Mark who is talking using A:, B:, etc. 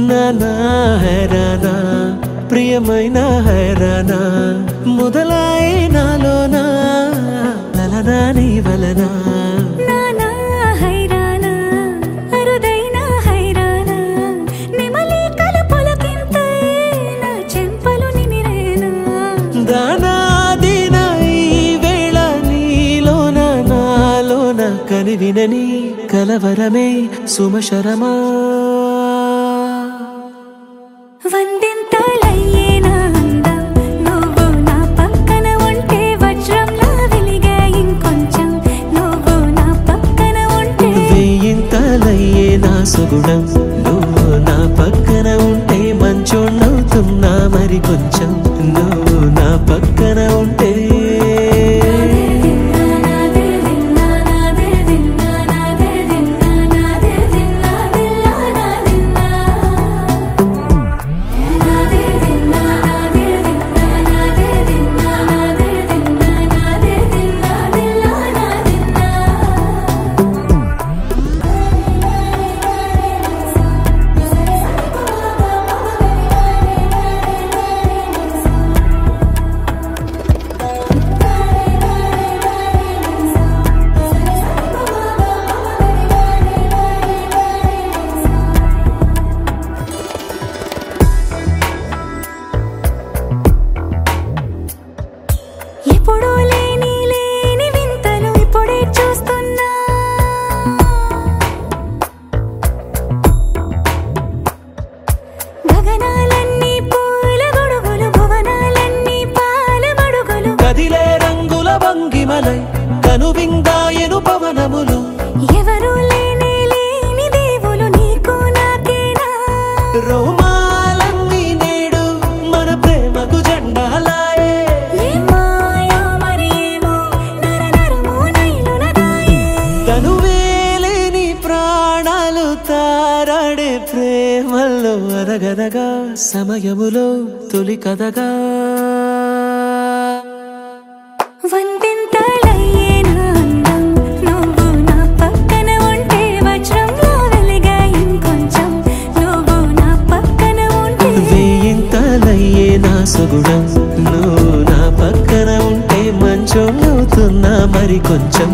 A: నానా హైరానా ప్రియమైన హైరానా మొదలాయే నాలోనా లలనా నీ వలనా
B: నానా హైరానా అరుదైన హైరానా నిమలి కలుపులకింతై నా చెంపలు నిమిరేనా
A: దానా దినా ఈ వేళ నీలోన నాలోన కనివినని కలవరమే సుమశరమా
B: వందింతలయ్యే నా అందం నువ్వు నా పక్కన ఉంటే వజ్రంలా వెలిగే ఇంకొంచెం నువ్వు నా పక్కన ఉంటే
A: వెయ్యింతలయ్యే నా సుగుణం నువ్వు నా పక్కన ఉంటే మంచోణ్ణవుతున్నా మరి కొంచెం నువ్వు నా పక్కన ఉంటే
B: ఎప్పుడూ లేని వింతలు ఇప్పుడే చూస్తున్నా గగనాలన్నీ పూల గొడుగులు భువనాలన్నీ పాల మడుగులు
A: కదిలే రంగుల భంగిమలై కనువిందాయను పవనములు
B: ఎవరూ లేని దేవులు నీకు నాకేనా
A: రోమాలన్నీ నేడు మన ప్రేమకు జెండాలాయే తనువేలేని ప్రాణాలు తారాడే ప్రేమల్లో అనగనగా సమయములో తొలి కథగా
B: వందింతలయ్యే నా అందం నువ్వు నా పక్కన ఉంటే వజ్రంలా వెలిగే ఇంకొంచెం నువ్వు నా పక్కన ఉంటే
A: వెయ్యింతలయ్యే నా సుగుణం నువ్వు నా పక్కన ఉంటే మంచోణ్ణవుతున్నా మరి కొంచెం